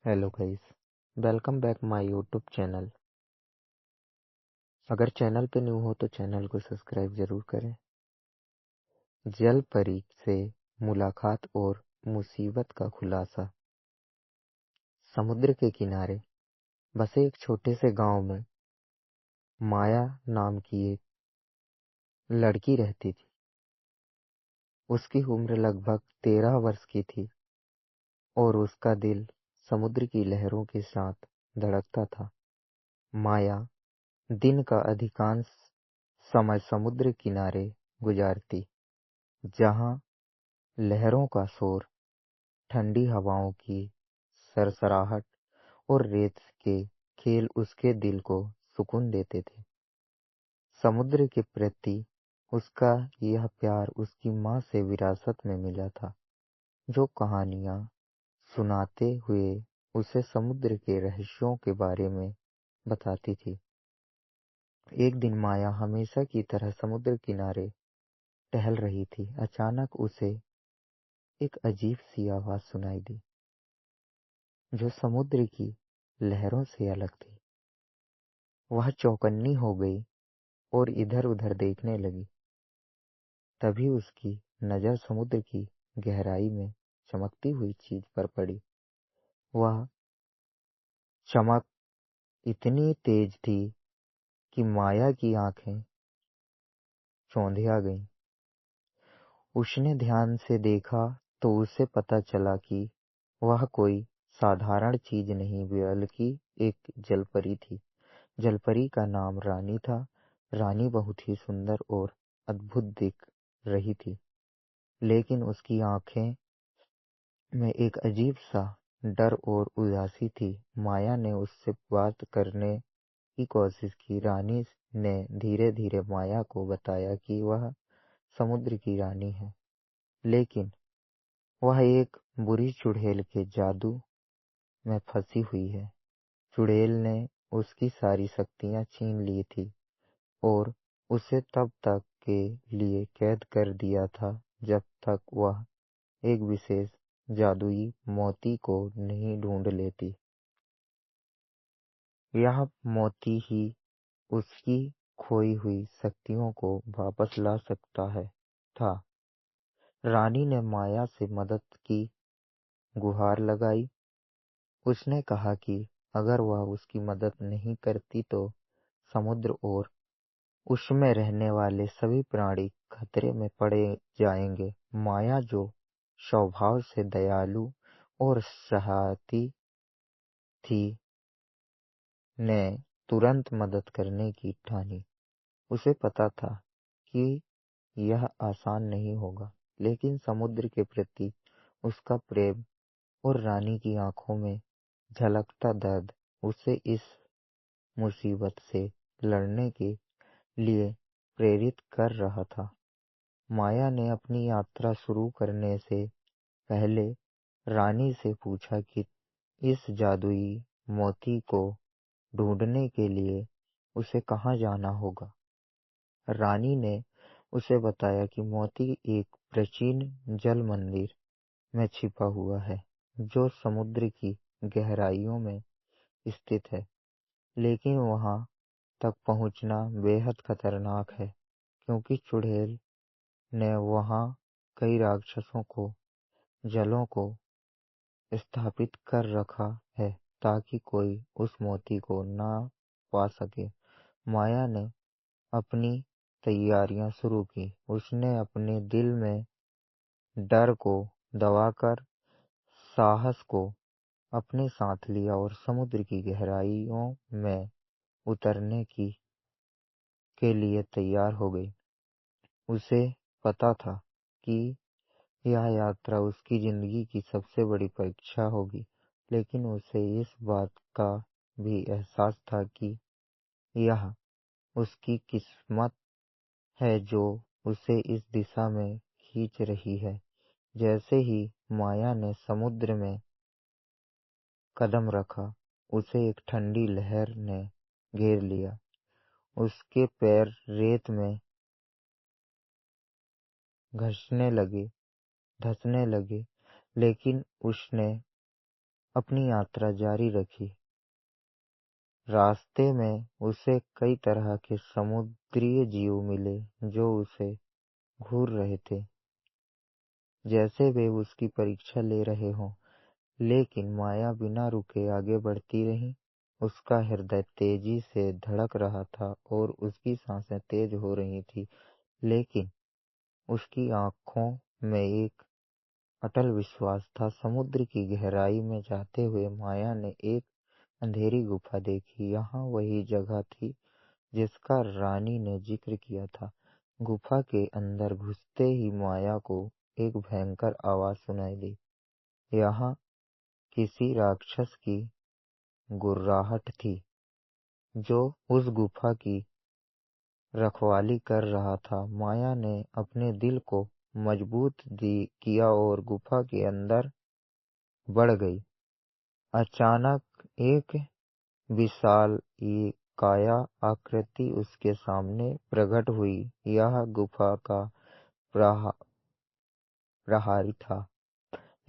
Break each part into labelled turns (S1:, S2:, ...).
S1: Hello guys, welcome back my YouTube channel. अगर channel पे new हो तो चैनल को सब्सक्राइब जरूर करें। जल परी से मुलाकात और मुसीबत का खुलासा। समुद्र के किनारे बसे एक छोटे से गांव में माया नाम की एक लड़की रहती थी। उसकी उम्र लगभग 13 वर्ष की थी और उसका दिल समुद्र की लहरों के साथ धड़कता था। माया दिन का अधिकांश समय समुद्र किनारे गुजारती, जहां लहरों का शोर, ठंडी हवाओं की सरसराहट और रेत के खेल उसके दिल को सुकून देते थे। समुद्र के प्रति उसका यह प्यार उसकी माँ से विरासत में मिला था, जो कहानियाँ सुनाते हुए उसे समुद्र के रहस्यों के बारे में बताती थी। एक दिन माया हमेशा की तरह समुद्र किनारे टहल रही थी। अचानक उसे एक अजीब सी आवाज सुनाई दी, जो समुद्र की लहरों से अलग थी। वह चौकन्नी हो गई और इधर-उधर देखने लगी। तभी उसकी नजर समुद्र की गहराई में चमकती हुई चीज पर पड़ी। वह चमक इतनी तेज थी कि माया की आंखें चौंधिया गईं। उसने ध्यान से देखा तो उसे पता चला कि वह कोई साधारण चीज नहीं बल्कि एक जलपरी थी। जलपरी का नाम रानी था। रानी बहुत ही सुंदर और अद्भुत दिख रही थी, लेकिन उसकी आंखें में एक अजीब सा डर और उदासी थी। माया ने उससे बात करने की कोशिश की। रानी ने धीरे धीरे माया को बताया कि वह समुद्र की रानी है, लेकिन वह एक बुरी चुड़ैल के जादू में फंसी हुई है। चुड़ैल ने उसकी सारी शक्तियां छीन ली थी और उसे तब तक के लिए कैद कर दिया था जब तक वह एक विशेष जादुई मोती को नहीं ढूंढ लेती। यह मोती ही उसकी खोई हुई शक्तियों को वापस ला सकता था। रानी ने माया से मदद की गुहार लगाई। उसने कहा कि अगर वह उसकी मदद नहीं करती तो समुद्र और उसमें रहने वाले सभी प्राणी खतरे में पड़े जाएंगे। माया, जो स्वभाव से दयालु और सहायती थी, ने तुरंत मदद करने की ठानी। उसे पता था कि यह आसान नहीं होगा, लेकिन समुद्र के प्रति उसका प्रेम और रानी की आंखों में झलकता दर्द उसे इस मुसीबत से लड़ने के लिए प्रेरित कर रहा था। माया ने अपनी यात्रा शुरू करने से पहले रानी से पूछा कि इस जादुई मोती को ढूंढने के लिए उसे कहाँ जाना होगा। रानी ने उसे बताया कि मोती एक प्राचीन जल मंदिर में छिपा हुआ है, जो समुद्र की गहराइयों में स्थित है, लेकिन वहां तक पहुंचना बेहद खतरनाक है, क्योंकि चुड़ैल ने वहां कई राक्षसों को जलों को स्थापित कर रखा है ताकि कोई उस मोती को ना पा सके। माया ने अपनी तैयारियां शुरू की। उसने अपने दिल में डर को दबाकर साहस को अपने साथ लिया और समुद्र की गहराइयों में उतरने के लिए तैयार हो गई। उसे पता था कि यह यात्रा उसकी जिंदगी की सबसे बड़ी परीक्षा होगी, लेकिन उसे इस बात का भी एहसास था कि यह उसकी किस्मत है जो उसे इस दिशा में खींच रही है। जैसे ही माया ने समुद्र में कदम रखा, उसे एक ठंडी लहर ने घेर लिया। उसके पैर रेत में धंसने लगे, लेकिन उसने अपनी यात्रा जारी रखी। रास्ते में उसे कई तरह के समुद्री जीव मिले जो उसे घूर रहे थे, जैसे वे उसकी परीक्षा ले रहे हों। लेकिन माया बिना रुके आगे बढ़ती रही। उसका हृदय तेजी से धड़क रहा था और उसकी सांसें तेज हो रही थीं, लेकिन उसकी आंखों में एक अटल विश्वास था। समुद्र की गहराई में जाते हुए माया ने एक अंधेरी गुफा देखी। यहाँ वही जगह थी जिसका रानी ने जिक्र किया था। गुफा के अंदर घुसते ही माया को एक भयंकर आवाज सुनाई दी। यहाँ किसी राक्षस की गुर्राहट थी जो उस गुफा की रखवाली कर रहा था। माया ने अपने दिल को मजबूत किया और गुफा के अंदर बढ़ गई। अचानक एक विशाल काया आकृति उसके सामने प्रकट हुई। यह गुफा का प्रहरी था,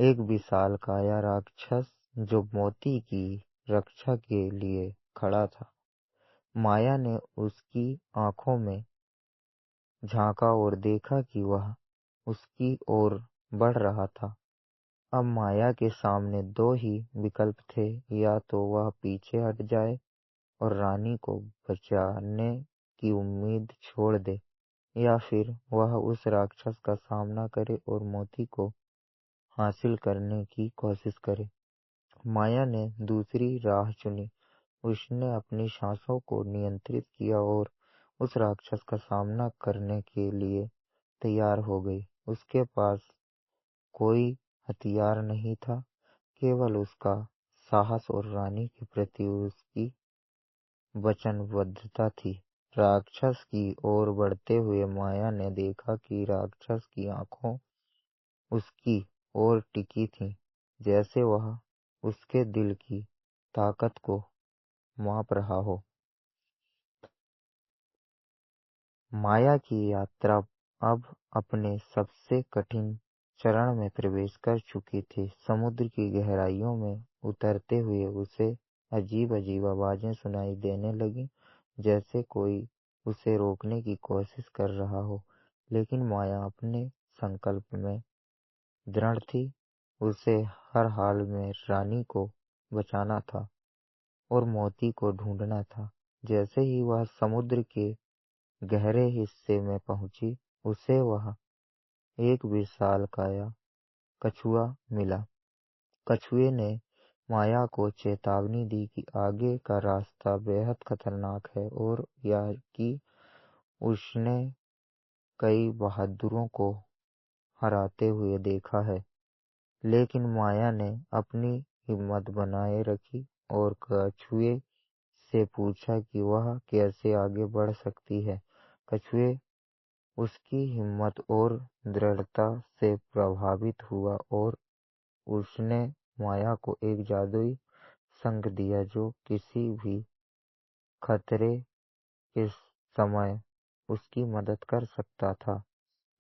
S1: एक विशालकाय राक्षस जो मोती की रक्षा के लिए खड़ा था। माया ने उसकी आंखों में झांका और देखा कि वह उसकी ओर बढ़ रहा था। अब माया के सामने दो ही विकल्प थे, या तो वह पीछे हट जाए और रानी को बचाने की उम्मीद छोड़ दे, या फिर वह उस राक्षस का सामना करे और मोती को हासिल करने की कोशिश करे। माया ने दूसरी राह चुनी। उसने अपनी सांसों को नियंत्रित किया और उस राक्षस का सामना करने के लिए तैयार हो गई। उसके पास कोई हथियार नहीं था, केवल उसका साहस और रानी के प्रति उसकी वचनबद्धता थी। राक्षस की ओर बढ़ते हुए माया ने देखा कि राक्षस की आंखें उसकी ओर टिकी थीं, जैसे वह उसके दिल की ताकत को माप रहा हो। माया की यात्रा अब अपने सबसे कठिन चरण में प्रवेश कर चुकी थी। समुद्र की गहराइयों में उतरते हुए उसे अजीब-अजीब आवाजें सुनाई देने लगीं, जैसे कोई उसे रोकने की कोशिश कर रहा हो। लेकिन माया अपने संकल्प में दृढ़ थी। उसे हर हाल में रानी को बचाना था और मोती को ढूंढना था। जैसे ही वह समुद्र के गहरे हिस्से में पहुंची, उसे वह एक विशालकाय कछुआ मिला। कछुए ने माया को चेतावनी दी कि आगे का रास्ता बेहद खतरनाक है और यह कि उसने कई बहादुरों को हराते हुए देखा है। लेकिन माया ने अपनी हिम्मत बनाए रखी और कछुए से पूछा कि वह कैसे आगे बढ़ सकती है। कछुए उसकी हिम्मत और दृढ़ता से प्रभावित हुआ और उसने माया को एक जादुई शंख दिया जो किसी भी खतरे के समय उसकी मदद कर सकता था।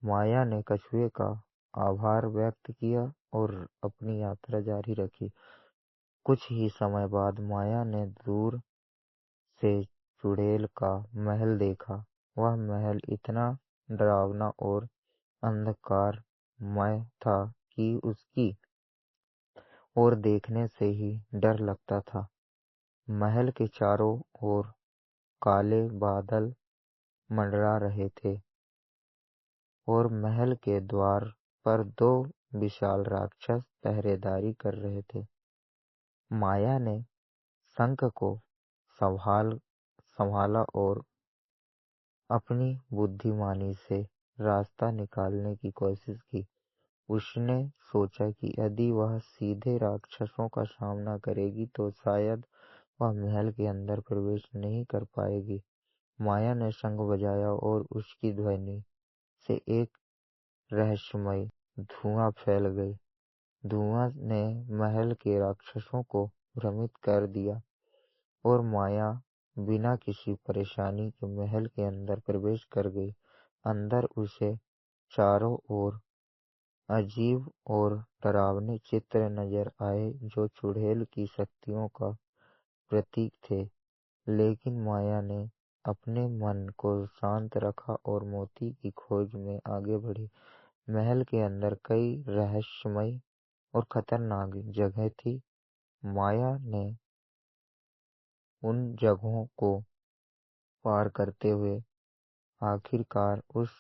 S1: माया ने कछुए का आभार व्यक्त किया और अपनी यात्रा जारी रखी। कुछ ही समय बाद माया ने दूर से चुड़ैल का महल देखा। वह महल इतना डरावना और अंधकारमय था कि उसकी ओर देखने से ही डर लगता था। महल के चारों ओर काले बादल मंडरा रहे थे और महल के द्वार पर दो विशाल राक्षस पहरेदारी कर रहे थे। माया ने शंख को संभाला और अपनी बुद्धिमानी से रास्ता निकालने की कोशिश की। उसने सोचा कि यदि वह सीधे राक्षसों का सामना करेगी तो शायद वह महल के अंदर प्रवेश नहीं कर पाएगी। माया ने शंख बजाया और उसकी ध्वनि से एक रहस्यमय धुआं फैल गई। धुआं ने महल के राक्षसों को भ्रमित कर दिया और माया बिना किसी परेशानी के महल के अंदर प्रवेश कर गई। अंदर उसे चारों ओर अजीब और डरावने चित्र नजर आए जो चुड़ैल की शक्तियों का प्रतीक थे। लेकिन माया ने अपने मन को शांत रखा और मोती की खोज में आगे बढ़ी। महल के अंदर कई रहस्यमय और खतरनाक जगह थी। माया ने उन जगहों को पार करते हुए आखिरकार उस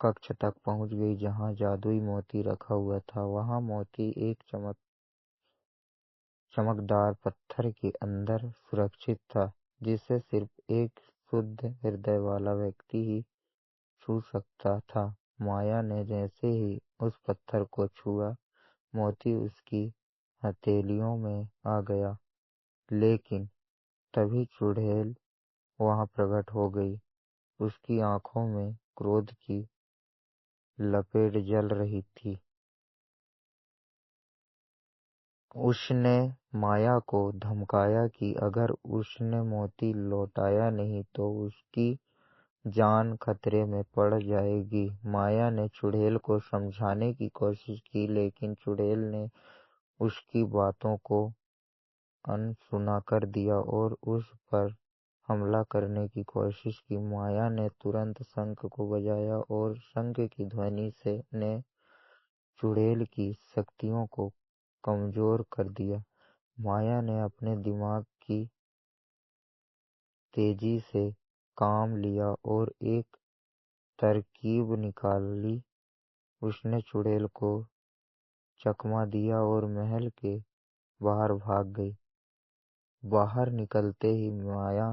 S1: कक्ष तक पहुंच गई जहां जादुई मोती रखा हुआ था। वहां मोती एक चमकदार पत्थर के अंदर सुरक्षित था, जिसे सिर्फ एक शुद्ध हृदय वाला व्यक्ति ही छू सकता था। माया ने जैसे ही उस पत्थर को छुआ, मोती उसकी हथेलियों में आ गया। लेकिन तभी चुड़ैल वहां प्रकट हो गई। उसकी आंखों में क्रोध की लपेट जल रही थी। उसने माया को धमकाया कि अगर उसने मोती लौटाया नहीं तो उसकी जान खतरे में पड़ जाएगी। माया ने चुड़ैल को समझाने की कोशिश की, लेकिन चुड़ैल ने उसकी बातों को अनसुना कर दिया और उस पर हमला करने की कोशिश की। माया ने तुरंत शंख को बजाया और शंख की ध्वनि से ने चुड़ैल की शक्तियों को कमजोर कर दिया। माया ने अपने दिमाग की तेजी से काम लिया और एक तरकीब निकाली। उसने चुड़ैल को चकमा दिया और महल के बाहर भाग गई। बाहर निकलते ही माया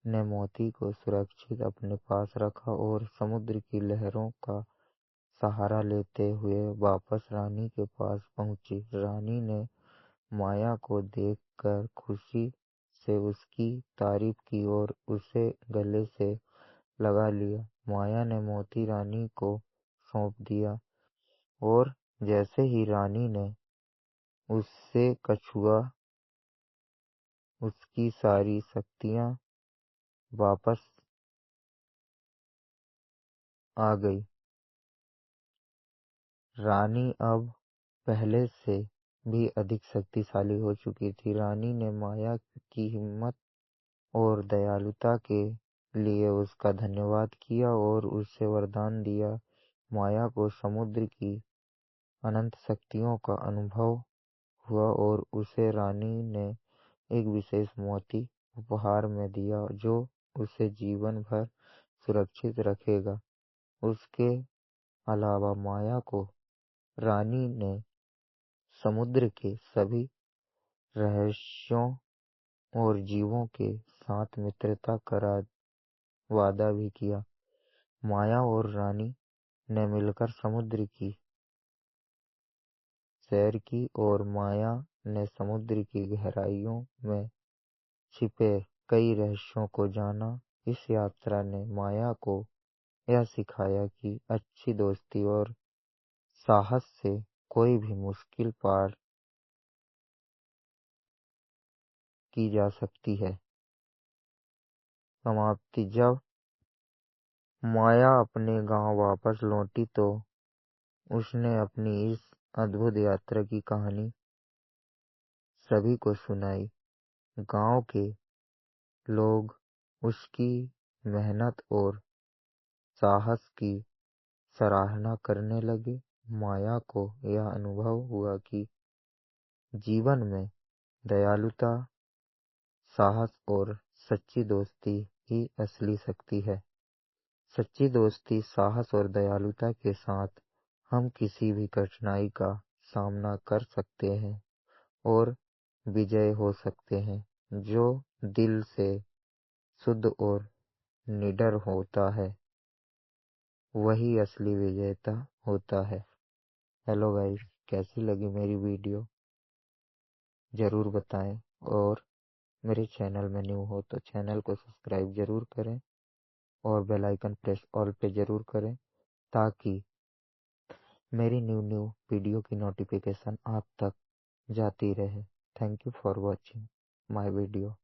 S1: ने मोती को सुरक्षित अपने पास रखा और समुद्र की लहरों का सहारा लेते हुए वापस रानी के पास पहुंची। रानी ने माया को देखकर खुशी से उसकी तारीफ की और उसे गले से लगा लिया। माया ने मोती रानी को सौंप दिया और जैसे ही रानी ने उससे कछुआ, उसकी सारी शक्तियां वापस आ गई। रानी अब पहले से भी अधिक शक्तिशाली हो चुकी थी। रानी ने माया की हिम्मत और दयालुता के लिए उसका धन्यवाद किया और उसे वरदान दिया। माया को समुद्र की अनंत शक्तियों का अनुभव हुआ और उसे रानी ने एक विशेष मोती उपहार में दिया जो उसे जीवन भर सुरक्षित रखेगा। उसके अलावा माया को रानी ने समुद्र के सभी रहस्यों और जीवों के साथ मित्रता का वादा भी किया। माया और रानी ने मिलकर समुद्र की सैर की और माया ने समुद्र की गहराइयों में छिपे कई रहस्यों को जाना। इस यात्रा ने माया को यह सिखाया कि अच्छी दोस्ती और साहस से कोई भी मुश्किल पार की जा सकती है। समाप्ति। जब माया अपने गांव वापस लौटी तो उसने अपनी इस अद्भुत यात्रा की कहानी सभी को सुनाई। गांव के लोग उसकी मेहनत और साहस की सराहना करने लगे। माया को यह अनुभव हुआ कि जीवन में दयालुता, साहस और सच्ची दोस्ती ही असली शक्ति है। सच्ची दोस्ती, साहस और दयालुता के साथ हम किसी भी कठिनाई का सामना कर सकते हैं और विजय हो सकते हैं। जो दिल से शुद्ध और निडर होता है वही असली विजेता होता है। हेलो गाइस, कैसी लगी मेरी वीडियो ज़रूर बताएं और मेरे चैनल में न्यू हो तो चैनल को सब्सक्राइब ज़रूर करें और बेल आइकन प्रेस ऑल पे ज़रूर करें ताकि मेरी न्यू वीडियो की नोटिफिकेशन आप तक जाती रहे। Thank you for watching my video.